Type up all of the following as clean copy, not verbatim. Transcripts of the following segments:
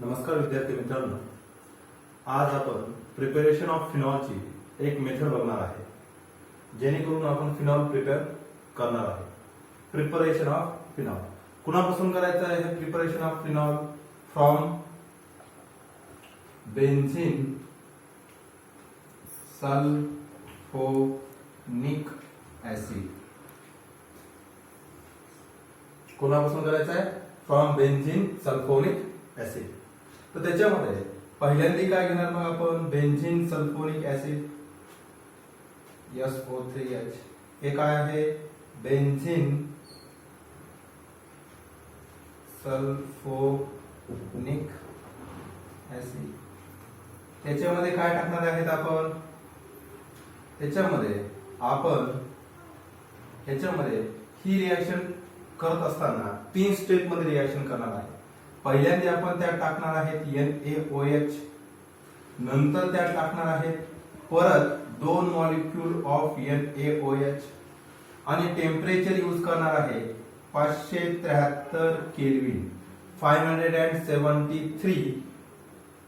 नमस्कार विद्यार्थी मित्रांनो, आज आपण प्रिपरेशन ऑफ फिनॉलची एक मेथड बघणार आहे, जेणेकरून आपण फिनॉल प्रिपेअर करणार आहे. प्रिपरेशन ऑफ फिनॉल कुणापासून करायचं आहे? हे preparation of phenol from benzene sulphonic acid. कोणापासून करायचं आहे? From benzene sulphonic acid. तर त्याच्यामध्ये पहिल्यांदा काय घेणार मग आपण? Benzene sulphonic acid SO3H. हे काय आहे? Benzene sulphonic acid. त्याच्यामध्ये काय टाकणार आहेत आपण? त्याच्यामध्ये आपण ही रिएक्शन करत असताना 3 स्टेप मध्ये रिएक्शन करणार आहे. पहिल्यांदा आपण त्यात टाकणार आहेत NaOH, नंतर त्यात टाकणार आहेत परत 2 मॉलिक्यूल ऑफ NaOH आणि टेम्परेचर यूज करणार आहे 573 केल्विन, 573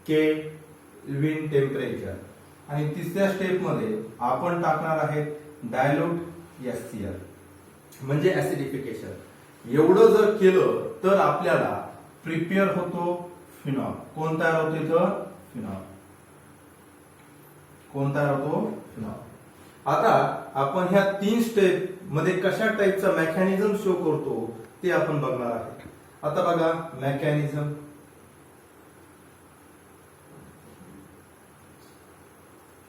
केल्विन टेम्परेचर. आणि तिसऱ्या स्टेप मध्ये आपण टाकणार आहेत डायल्यूट HCl म्हणजे ऍसिडिफिकेशन. एवढं जर केलं तर आपल्याला प्रिपेअर होतो फिनॉल. कोण तयार होतो इथं? फिनॉल. कोण तयार होतो? फिनॉल. आता आपण ह्या 3 स्टेप मध्ये कशा टाईपचा मेकॅनिझम शो करतो ते आपण बघणार आहे. आता बघा मेकॅनिझम.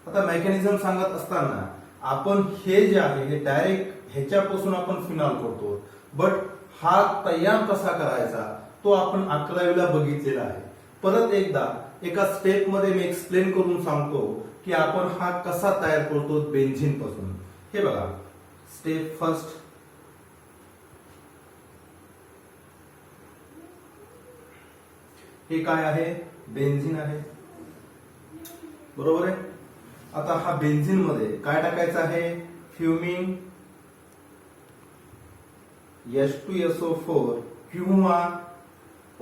आता मेकॅनिझम सांगत असताना आपण हे जे आहे हे डायरेक्ट ह्याच्यापासून आपण फिनॉल करतो, बट हा तयार कसा करायचा तो आपण 11वीला बघितलेला आहे. परत एकदा एका स्टेप मध्ये मी एक्सप्लेन करून सांगतो की आपण हा कसा तयार करतो बेन्झीन पासून. हे बघा, स्टेप फर्स्ट. हे काय आहे? बेन्झीन आहे, बरोबर आहे. आता हा बेन्झीन मध्ये काय टाकायचं आहे? फ्युमिंग H2SO4 किंवा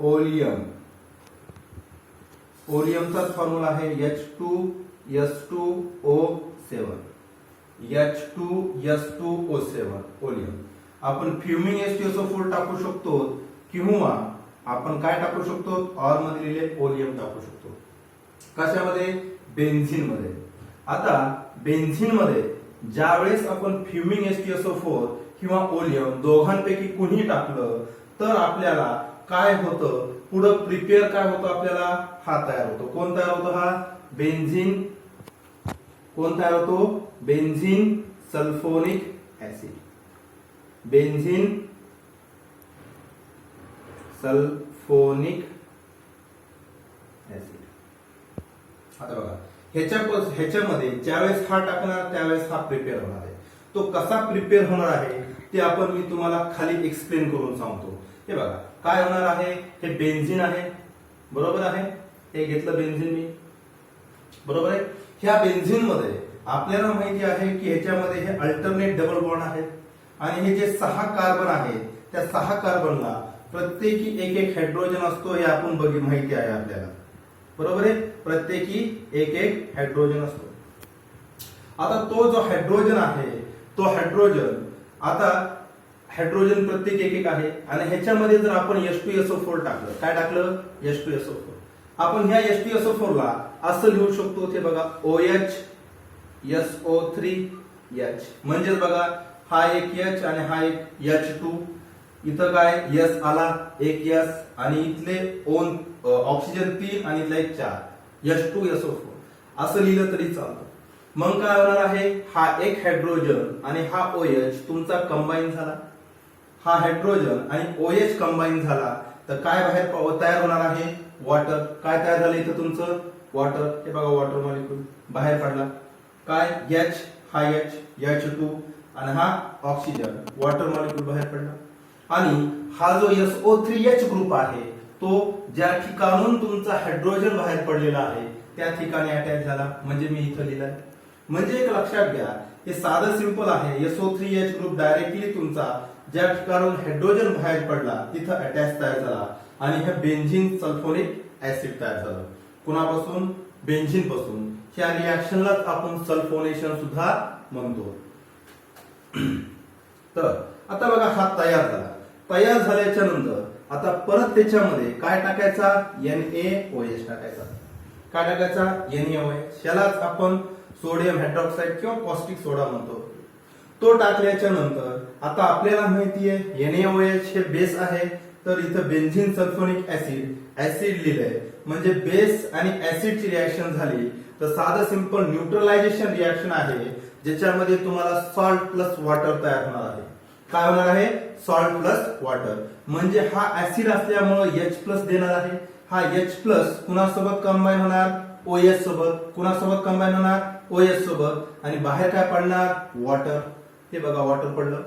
ओलियम. ओलियमचा फॉर्म्युला आहे H2S2O7. H2S2O7 oleum. आपण फ्युमिंग H2SO4 टाकू शकतो किंवा आपण काय टाकू शकतो? ऑर मध्ये लिहिले ओलियम टाकू शकतो. कशामध्ये? बेन्झीन मध्ये. आता बेन्झीन मध्ये ज्यावेळेस आपण फ्युमिंग H2SO4 किंवा ओलियम दोघांपैकी कुणी टाकलं तर आपल्याला काय होतं? पुढे प्रिपेअर काय होतं? आपल्याला हा तयार होतो. कोण तयार होतो? हा बेन्झीन. कोण तयार होतो? Benzene sulphonic acid. Benzene sulphonic acid. आता बघा ह्याच्यामध्ये ज्यावेळेस हा टाकणार त्यावेळेस हा प्रिपेअर होणार आहे. तो कसा प्रिपेअर होणार आहे ते आपण मी तुम्हाला खाली एक्सप्लेन करून सांगतो. हे बघा काय होणार आहे. हे बेन्झीन आहे, बरोबर आहे. हे घेतलं बेन्झीन मी, बरोबर आहे. ह्या बेन्झीन मध्ये आपल्याला माहिती आहे की ह्याच्यामध्ये हे अल्टरनेट डबल बॉन्ड आहेत आणि हे जे 6 कार्बन आहेत त्या 6 कार्बनला प्रत्येकी एक हायड्रोजन असतो. हे आपण माहिती आहे आपल्याला, बरोबर आहे. प्रत्येकी एक हायड्रोजन असतो. आता तो जो हायड्रोजन आहे तो हायड्रोजन प्रत्येक एक आहे आणि ह्याच्यामध्ये जर आपण H2SO4 टाकलं, काय टाकलं? H2SO4. आपण ह्या H2SO4 ला असं लिहू शकतो. ते बघा OH SO3H म्हणजे बघा हा एक H आणि हा एक H2. इथं काय S आला, एक S आणि इथले ऑक्सिजन 3 आणि इथला एक 4 H2SO4 असं लिहिलं तरी चालतं. मग काय होणार आहे? हा एक हायड्रोजन आणि हा OH तुमचा कंबाईन झाला. हा हायड्रोजन आणि OH कंबाईन झाला तर काय बाहेर तयार होणार आहे? वॉटर. काय तयार झालं इथं तुमचं? वॉटर. हे बघा वॉटर मॉलिक्यूल बाहेर पडला. काय? H, हा H, H2 आणि हा ऑक्सिजन, वॉटर मॉलिक्यूल बाहेर पडला. आणि हा जो SO3H ग्रुप आहे तो ज्या ठिकाणून तुमचा हायड्रोजन बाहेर पडलेला आहे त्या ठिकाणी अटॅच झाला, म्हणजे मी इथं लिहिलंय. म्हणजे एक लक्षात घ्या, हे साधं सिंपल आहे. SO3H ग्रुप डायरेक्टली तुमचा ज्या ठिकाणून हायड्रोजन बाहेर पडला तिथं अटॅच तयार झाला आणि हे बेन्झीन सल्फोनिक ऍसिड तयार झालं. कुणापासून? बेन्झीन पासून. ह्या रिॲक्शनलाच आपण सल्फोनेशन सुद्धा म्हणतो. तर आता बघा हा तयार झाला. तयार झाल्याच्या नंतर आता परत त्याच्यामध्ये काय टाकायचा? NaOH टाकायचा. काय टाकायचा? NaOH. यालाच आपण सोडियम हायड्रॉक्साईड किंवा कॉस्टिक सोडा म्हणतो. तो टाकल्याच्या नंतर आता आपल्याला माहिती आहे NaOH हे बेस आहे, तर इथं बेन्झीन सल्फोनिक ऍसिड लिहिलंय. म्हणजे बेस आणि ऍसिडची रिॲक्शन झाली तर साधं सिंपल न्यूट्रलायझेशन रिॲक्शन आहे, ज्याच्यामध्ये तुम्हाला सॉल्ट प्लस वॉटर तयार होणार आहे. काय होणार आहे? Salt plus water. म्हणजे हा ऍसिड असल्यामुळे H+ देणार आहे. हा H+ कुणासोबत कंबाईन होणार? OH सोबत. कुणासोबत कंबाईन होणार? OH सोबत. आणि बाहेर काय पडणार? वॉटर. हे बघा वॉटर पडलं.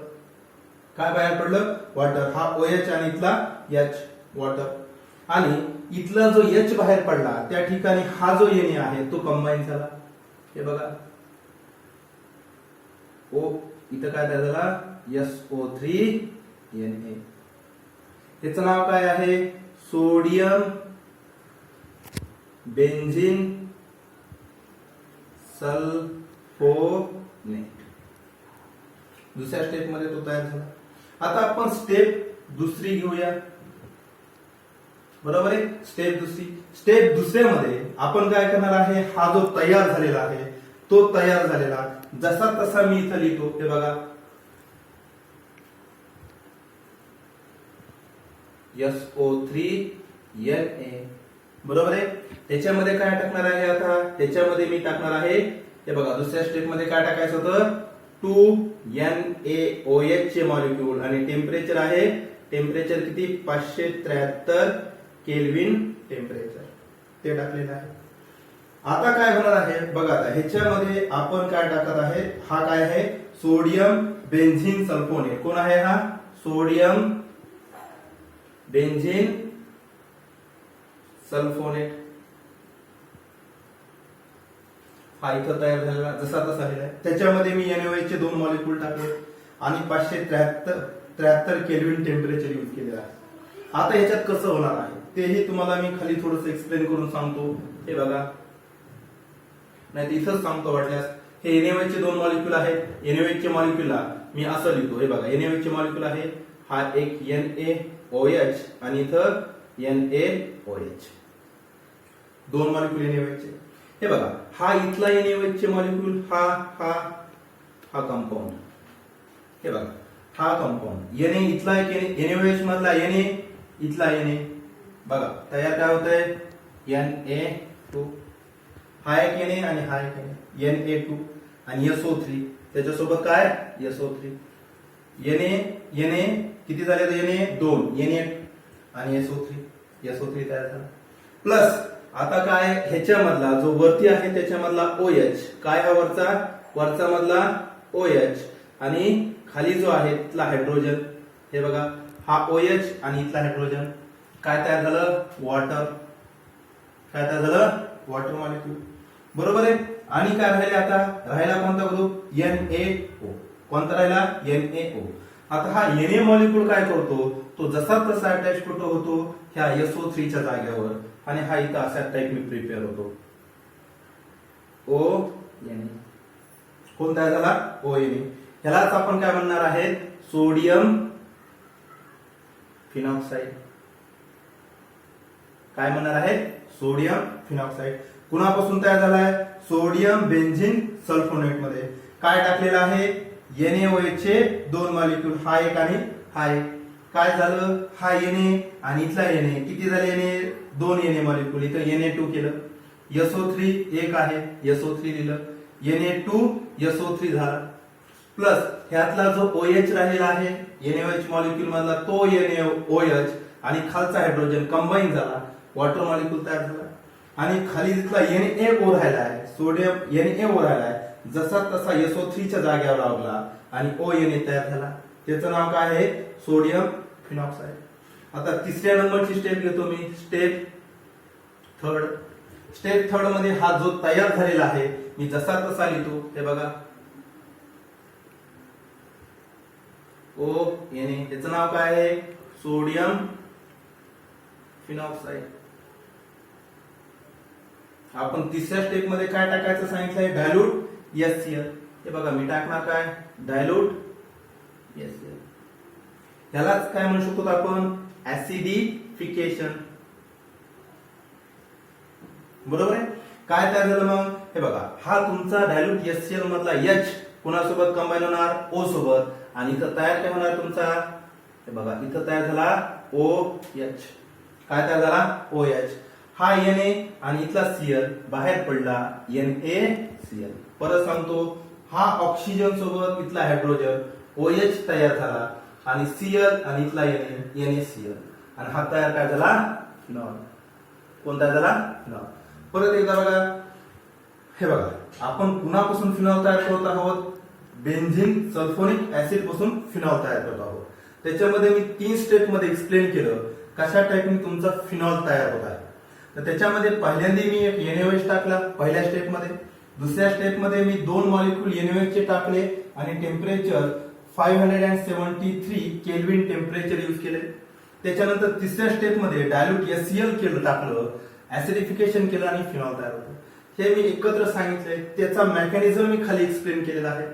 काय बाहेर पडलं? वॉटर. हा OH आणि इथला H वॉटर. आणि इथला जो H बाहेर पडला त्या ठिकाणी हा जो Na आहे तो कंबाईन झाला. हे बघा O इथं काय तयार झाला? SO3Na. याचं नाव काय आहे? Sodium benzene sulphonate. दुसऱ्या स्टेप मध्ये तो तयार झाला. आता आपण स्टेप दुसरी घेऊया. बरोबर आहे? स्टेप दुसऱ्यामध्ये आपण काय करणार आहे? हा जो तयार झालेला आहे तो तयार झालेला जसा तसा मी इथं लिहितो. हे बघा SO3Na. बरोबर आहे? त्याच्यामध्ये काय टाकणार आहे? आता त्याच्यामध्ये मी टाकणार आहे, हे बघा दुसऱ्या स्टेप मध्ये काय टाकायचं होतं? 2NaOH चे मॉलिक्यूल आणि टेम्परेचर आहे, टेम्परेचर किती? 573 केल्विन टेम्परेचर. ते टाकलेलं आहे. आता काय होणार आहे बघा. आता ह्याच्यामध्ये आपण काय टाकत आहे? हा काय आहे? Sodium benzene sulphonate. कोण आहे हा? Sodium benzene sulphonate. हा इथं तयार झालेला जसा तसा आहे. त्याच्यामध्ये मी NaOH चे 2 मॉलिक्यूल टाकले आणि 573 केल्विन टेम्परेचर यूज केलेलं आहे. आता ह्याच्यात कसं होणार आहे तेही तुम्हाला मी खाली थोडंसं एक्सप्लेन करून सांगतो. हे बघा, नाही इथंच सांगतो वाटल्यास. हे NaOH चे 2 मॉलिक्यूल आहेत. NaOH चे मॉलिक्यूलला मी असं लिहितो. हे बघा NaOH चे मॉलिक्यूल आहे. हा एक NaOH आणि इथं NaOH. 2 मॉलिक्यूल NaOH चे. हे बघा हा इथला NaOH चे मॉलिक्यूल, हा कंपाऊंड. हे बघा हा कंपाऊंड Na इथला एक NaOH मधला Na, इथला Na. बघा तयार काय होतंय? Na2. हा एक Na आणि हा एक Na2 आणि SO3. त्याच्यासोबत काय? SO3. Na किती झाले? Na2 Na आणि SO3 तयार झाला. प्लस आता काय? ह्याच्यामधला जो वरती आहे त्याच्यामधला OH. काय हा वरचा मधला OH आणि खाली जो आहे तिथला हायड्रोजन. हे बघा हा OH आणि इथला हायड्रोजन. काय तयार झालं? वॉटर. काय तयार झालं? Water molecule. बरोबर आहे? आणि काय राहिले आता? राहिला कोणता ग्रुप? NaO. कोणता राहिला? NaO. आता हा Na मॉलिक्यूल काय करतो? तो जसा तसा अटॅच कुठं होतो? ह्या SO3 च्या जागेवर. आणि हा इथं असा टाईप मी प्रिपेअर होतो. ONA. कोण तयार झाला? ONA. ह्यालाच आपण काय म्हणणार आहेत? Sodium phenoxide. काय म्हणणार आहेत? Sodium phenoxide. कुणापासून तयार झालाय? सोडियम बेन्झीन सल्फोनेट मध्ये. काय टाकलेलं आहे? NaOH चे 2 मॉलिक्यूल, हा एक आणि हा एक. काय झालं? हा Na आणि इथला Na. किती झाले Na? 2 Na molecule. इथं Na2 केलं. SO3 एक आहे, SO3 लिहिलं. Na2 SO3 झाला. प्लस ह्यातला जो OH राहिलेला आहे NaOH मॉलिक्यूल मधला तो NaOH आणि खालचा हायड्रोजन कंबाईन झाला, वॉटर मॉलिक्यूल तयार झाला. आणि खाली जिथला NaO राहिला आहे, सोडियम NaO राहिला आहे, जसा तसा SO3 च्या जागेवर लावला आणि ONA तयार झाला. त्याचं नाव काय आहे? Sodium phenoxide. आता तिसऱ्या नंबरची स्टेप घेतो मी. स्टेप थर्ड मध्ये हा जो तयार झालेला आहे मी जसा तसा लिहितो. हे बघा ONA. त्याचं नाव काय आहे? Sodium phenoxide. आपण तिसऱ्या स्टेप मध्ये काय टाकायचं सांगितलंय, डायल्यूट HCl. हे बघा मी टाकणार काय, डायल्यूट HCl. यालाच काय म्हणू शकतो आपण, ऍसिडिफिकेशन. बरोबर आहे. काय तयार झालं मग, हे बघा हा तुमचा डायल्यूट HCl मधला H कोणासोबत कंबाईन होणार, O सोबत, आणि इथं तयार काय होणार तुमचा, हे बघा इथं तयार झाला OH. काय तयार झाला, OH. हा Na आणि इथला Cl बाहेर पडला, NaCl. परत सांगतो, हा ऑक्सिजन सोबत इथला हायड्रोजन OH तयार झाला, आणि Cl आणि इथला NaCl, आणि हा तयार काय झाला, फिनॉल. कोणता झाला, फिनॉल. परत एकदा बघा, हे बघा आपण कुणापासून फिनॉल तयार करत आहोत, बेन्झीन सल्फोनिक ऍसिड पासून फिनॉल तयार करत आहोत. त्याच्यामध्ये मी 3 स्टेप मध्ये एक्सप्लेन केलं कशा टाईपने तुमचा फिनॉल तयार होत आहे. तर त्याच्यामध्ये पहिल्यांदा मी एक NaOH टाकला पहिल्या स्टेप मध्ये. दुसऱ्या स्टेप मध्ये मी 2 मॉलिक्यूल NaOH चे टाकले आणि टेम्परेचर 573 केल्विन टेम्परेचर यूज केले. त्याच्यानंतर तिसऱ्या स्टेप मध्ये डायल्यूट HCl केलं, टाकलं, ऍसिडिफिकेशन केलं आणि फिनॉल तयार होतं. हे मी एकत्र सांगितले, त्याचा मेकॅनिझम मी खाली एक्सप्लेन केलेला आहे.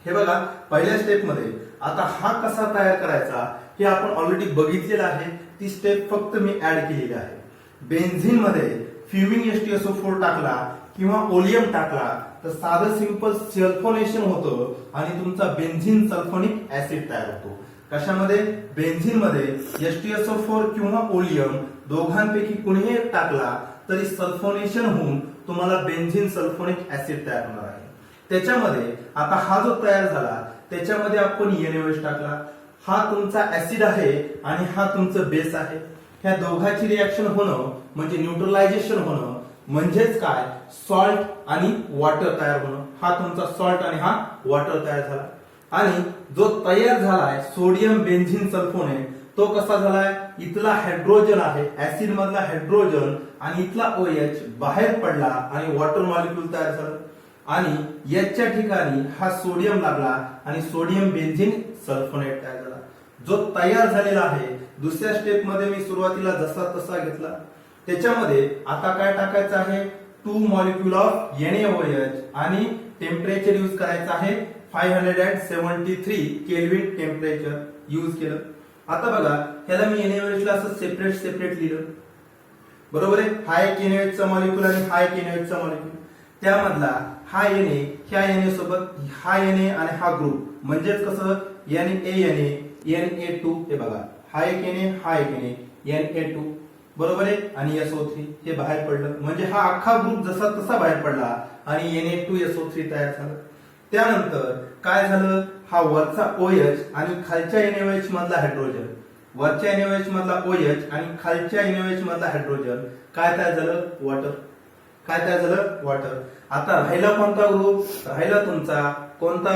हे बघा पहिल्या स्टेप मध्ये आता हा कसा तयार करायचा हे आपण ऑलरेडी बघितलेलं आहे. ती स्टेप फक्त मी ऍड केलेली आहे. बेन्झीन मध्ये फ्युमिंग H2SO4 टाकला किंवा ओलियम टाकला तर साधं सिंपल सल्फोनेशन होतं आणि तुमचा बेन्झीन सल्फोनिक ऍसिड तयार होतो. कशामध्ये, बेन्झीन मध्ये H2SO4 किंवा ओलियम दोघांपैकी कुणीही एक टाकला तरी सल्फोनेशन होऊन तुम्हाला बेन्झीन सल्फोनिक ऍसिड तयार होणार आहे. त्याच्यामध्ये आता हा जो तयार झाला त्याच्यामध्ये आपण NaOH टाकला. हा तुमचा ऍसिड आहे आणि हा तुमचं बेस आहे. ह्या दोघांची रिएक्शन होणं म्हणजे न्यूट्रलायझेशन होणं म्हणजेच काय, सॉल्ट आणि वॉटर तयार होणं. हा तुमचा सॉल्ट आणि हा वॉटर तयार झाला. आणि जो तयार झालाय सोडियम बेन्झीन सल्फोनेट तो कसा झालाय, इथला हायड्रोजन आहे, ऍसिड मधला हायड्रोजन आणि इथला OH बाहेर पडला आणि वॉटर मॉलिक्यूल तयार झालं. आणि H च्या ठिकाणी हा सोडियम लागला आणि सोडियम बेन्झीन सल्फोनेट तयार झाला. जो तयार झालेला आहे दुसऱ्या स्टेप मध्ये मी सुरुवातीला जसा तसा घेतला. त्याच्यामध्ये आता काय टाकायचं आहे, 2 मॉलिक्यूल ऑफ NaOH आणि टेम्परेचर यूज करायचं आहे 573 केल्विन टेम्परेचर यूज केलं. आता बघा ह्याला मी NaOH ला असं सेपरेट लिहिलं. बरोबर आहे. हा एक NaOH चा मॉलिक्यूल आणि हा एक NaOH चा मॉलिक्यूल. त्यामधला हा Na ह्या Na सोबत हा Na आणि हा ग्रुप म्हणजेच कसं Na2. हे बघा हा एक Na हा एक Na, Na2. बरोबर आहे. आणि SO3 हे बाहेर पडलं म्हणजे हा अख्खा ग्रुप जसा तसा बाहेर पडला आणि Na2SO3 तयार झालं. त्यानंतर काय झालं, हा वरचा OH आणि खालच्या NaOH मधला हायड्रोजन, वरच्या NaOH मधला OH आणि खालच्या NaOH मधला हायड्रोजन काय तयार झालं, वॉटर. काय तयार झालं, वॉटर. आता राहिला कोणता ग्रुप, राहिला तुमचा कोणता,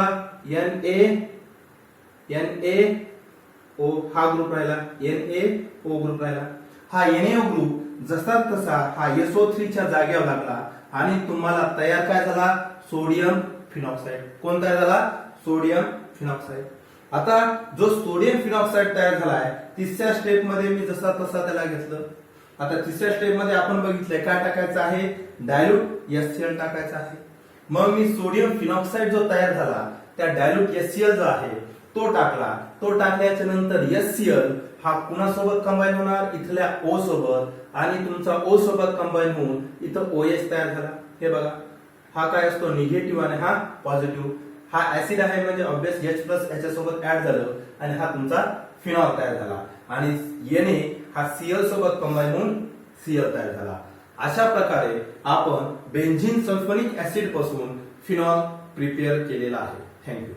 NaO हा ग्रुप राहिला, NaO ग्रुप राहिला. हा NaO ग्रुप जसा तसा हा SO3 च्या जागेवर लागला आणि तुम्हाला तयार काय झाला, सोडियम फिनॉक्साइड. कोण तयार झाला, सोडियम फिनॉक्साइड. आता जो सोडियम फिनॉक्साइड तयार झालाय तिसऱ्या स्टेप मध्ये मी जसा तसा त्याला घेतलं. आता तिसऱ्या स्टेप मध्ये आपण बघितलंय काय टाकायचं आहे, डायल्यूट HCl टाकायचं आहे. मग मी सोडियम फिनॉक्साइड जो तयार झाला त्या डायल्यूट HCl जो आहे तो टाकला. तो टाकल्याच्या नंतर HCl हा कुणासोबत कंबाईन होणार, इथल्या O सोबत, आणि तुमचा O सोबत कंबाईन होऊन इथं OH तयार झाला. हे बघा हा काय असतो, निगेटिव्ह आणि हा पॉझिटिव्ह. हा ऍसिड आहे म्हणजे ऑब्वियस H+ याच्या सोबत ऍड झालं आणि हा तुमचा फिनॉल तयार झाला. आणि Na हा Cl सोबत कंबाईन होऊन Cl तयार झाला. अशा प्रकारे आपण बेन्झीन सल्फोनिक ऍसिड पासून फिनॉल प्रिपेअर केलेला आहे. थँक्यू.